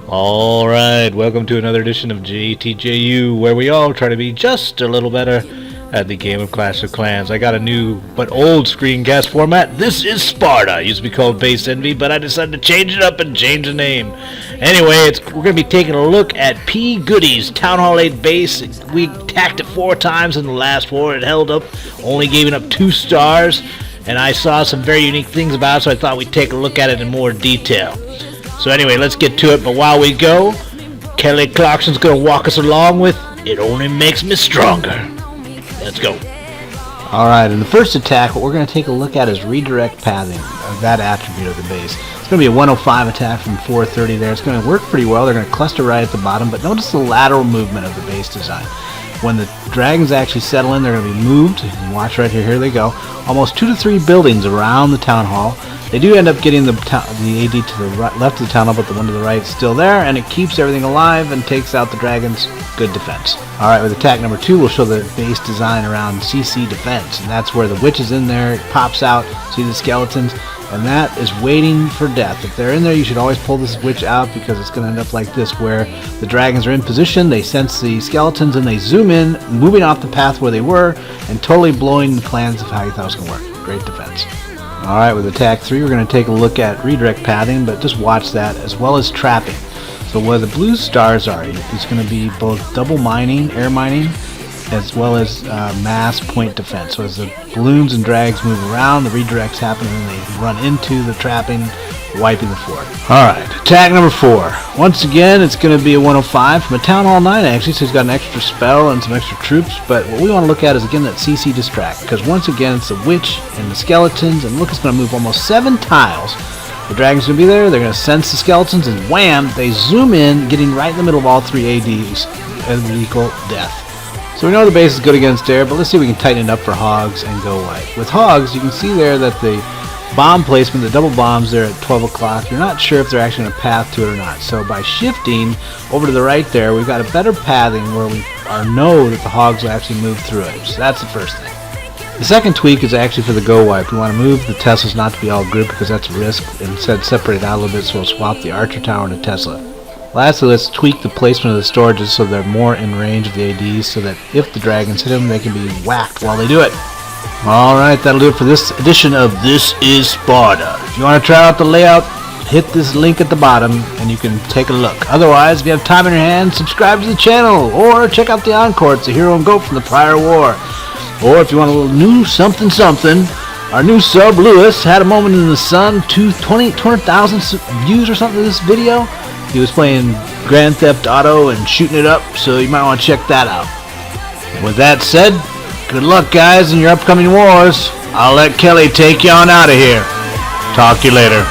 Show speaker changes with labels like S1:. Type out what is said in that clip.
S1: Alright, welcome to another edition of JTJU, where we all try to be just a little better at the game of Clash of Clans. I got a new but old screencast format. This is Sparta. It used to be called Base Envy, but I decided to change it up and change the name. Anyway, we're going to be taking a look at P. Goody's Town Hall 8 base. We attacked it 4 times in the last war. It held up, only giving up 2 stars, and I saw some very unique things about it, so I thought we'd take a look at it in more detail. So anyway, let's get to it, but while we go, Kelly Clarkson's going to walk us along with It Only Makes Me Stronger. Let's go.
S2: Alright, in the first attack, what we're going to take a look at is redirect pathing of that attribute of the base. It's going to be a 105 attack from 430 there. It's going to work pretty well. They're going to cluster right at the bottom, but notice the lateral movement of the base design. When the dragons actually settle in, they're going to be moved. And watch right here. Here they go. Almost 2 to 3 buildings around the town hall. They do end up getting the AD to the left of the town hall, but the one to the right is still there, and it keeps everything alive and takes out the dragons. Good defense. Alright, with attack number 2, we'll show the base design around CC defense, and that's where the witch is in there. It pops out, see the skeletons, and that is waiting for death. If they're in there, you should always pull this witch out, because it's going to end up like this, where the dragons are in position, they sense the skeletons, and they zoom in, moving off the path where they were, and totally blowing the plans of how you thought it was going to work. Great defense. Alright, with attack 3, we're going to take a look at redirect pathing, but just watch that, as well as trapping. So where the blue stars are, it's going to be both double mining, air mining, as well as mass point defense. So as the balloons and drags move around, the redirects happen, and then they run into the trapping, wiping the fort. Alright, attack number 4. Once again, it's going to be a 105 from a Town Hall 9, actually, so he's got an extra spell and some extra troops, but what we want to look at is, again, that CC distract, because once again, it's the witch and the skeletons, and look, it's going to move almost 7 tiles. The dragon's going to be there, they're going to sense the skeletons, and wham, they zoom in, getting right in the middle of all 3 ADs, and equal death. So we know the base is good against air, but let's see if we can tighten it up for hogs and go white. With hogs, you can see there that the bomb placement, the double bombs there at 12 o'clock, you're not sure if they're actually going to path to it or not. So by shifting over to the right there, we've got a better pathing where we know that the hogs will actually move through it. So that's the first thing. The second tweak is actually for the go wipe. We want to move the Teslas not to be all grouped, because that's a risk. Instead, separate it out a little bit, so we'll swap the Archer Tower into Tesla. Lastly, let's tweak the placement of the storages so they're more in range of the ADs, so that if the dragons hit them, they can be whacked while they do it. Alright, that'll do it for this edition of This is Sparta. If you want to try out the layout, hit this link at the bottom and you can take a look. Otherwise, if you have time in your hands, subscribe to the channel, or check out the Encore. It's a hero and goat from the prior war. Or if you want a little new something, our new sub, Lewis, had a moment in the sun, 200,000 views or something of this video. He was playing Grand Theft Auto and shooting it up, so you might want to check that out. And with that said, good luck, guys, in your upcoming wars. I'll let Kelly take you on out of here. Talk to you later.